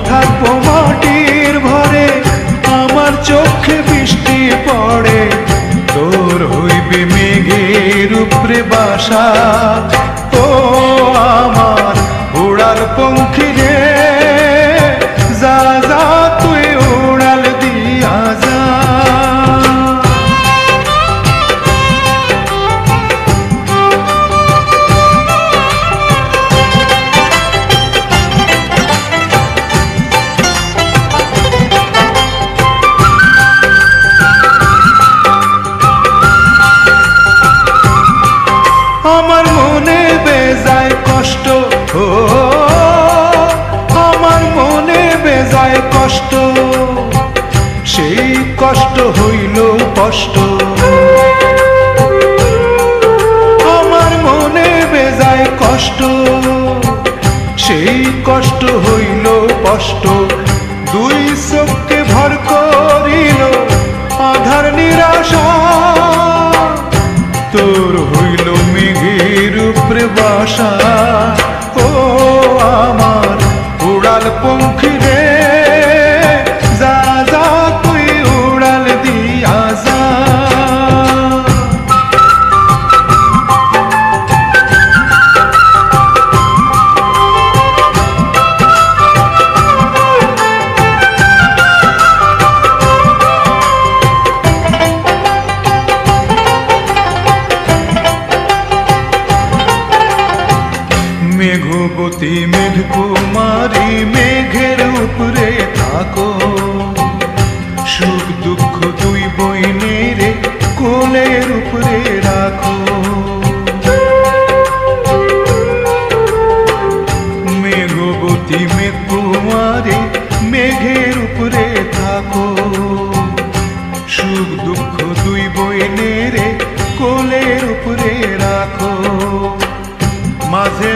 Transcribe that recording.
থাকবো মাটির ঘরে, আমার চোখে বৃষ্টি পড়ে, তোর হইবে মেঘের উপরে বাসা। ও আমার উড়াল পঙ্খী রে, যা যা তুই উড়াল দিয়া যা। আমার মনে বেজায় কষ্ট, ও আমার মনে বেজায় কষ্ট, সেই কষ্ট হইল কষ্ট। আমার মনে বেজায় কষ্ট, সেই কষ্ট হইল কষ্ট। দুই চোখকে ভর করিল আধার নিরাশা, তোর হইল মেঘের উপরে বাসা। ও আমার উড়াল পঙ্খী রে, যা যা তুই উড়াল দিয়া যা। মেঘবতী মেঘকুমারী মেঘের উপরে থাকো, সুখ দুঃখ দুই বইনের কোলের উপরে রাখো। মেঘবতী মেঘকুমারী মেঘের উপরে থাকো, সুখ দুঃখ দুই বইনের কোলের উপরে রাখো। মাঝে